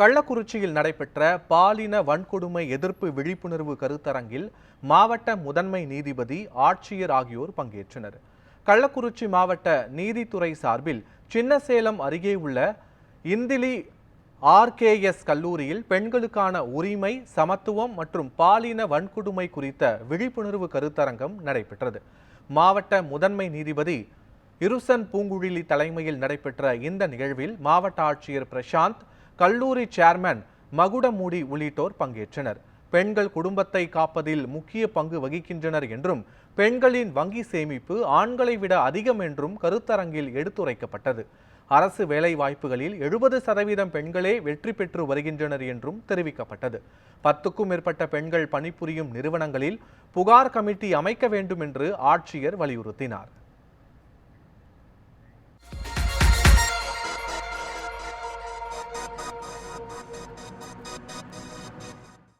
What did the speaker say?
கள்ளக்குறிச்சியில் நடைபெற்ற பாலின வன்கொடுமை எதிர்ப்பு விழிப்புணர்வு கருத்தரங்கில் மாவட்ட முதன்மை நீதிபதி, ஆட்சியர் ஆகியோர் பங்கேற்றனர். கள்ளக்குறிச்சி மாவட்ட நீதித்துறை சார்பில் சின்னசேலம் அருகே உள்ள இந்திலி ஆர்கேஎஸ் கல்லூரியில் பெண்களுக்கான உரிமை, சமத்துவம் மற்றும் பாலின வன்கொடுமை குறித்த விழிப்புணர்வு கருத்தரங்கம் நடைபெற்றது. மாவட்ட முதன்மை நீதிபதி இருசன் பூங்குழலி தலைமையில் நடைபெற்ற இந்த நிகழ்வில் மாவட்ட ஆட்சியர் பிரசாந்த், கல்லூரி சேர்மன் மகுடமூடி உள்ளிட்டோர் பங்கேற்றனர். பெண்கள் குடும்பத்தை காப்பதில் முக்கிய பங்கு வகிக்கின்றனர் என்றும், பெண்களின் வங்கி சேமிப்பு ஆண்களை விட அதிகம் என்றும் கருத்தரங்கில் எடுத்துரைக்கப்பட்டது. அரசு வேலை வாய்ப்புகளில் 70% பெண்களே வெற்றி பெற்று வருகின்றனர் என்றும் தெரிவிக்கப்பட்டது. 10க்கும் மேற்பட்ட பெண்கள் பணிபுரியும் நிறுவனங்களில் புகார் கமிட்டி அமைக்க வேண்டும் என்று ஆட்சியர் வலியுறுத்தினார்.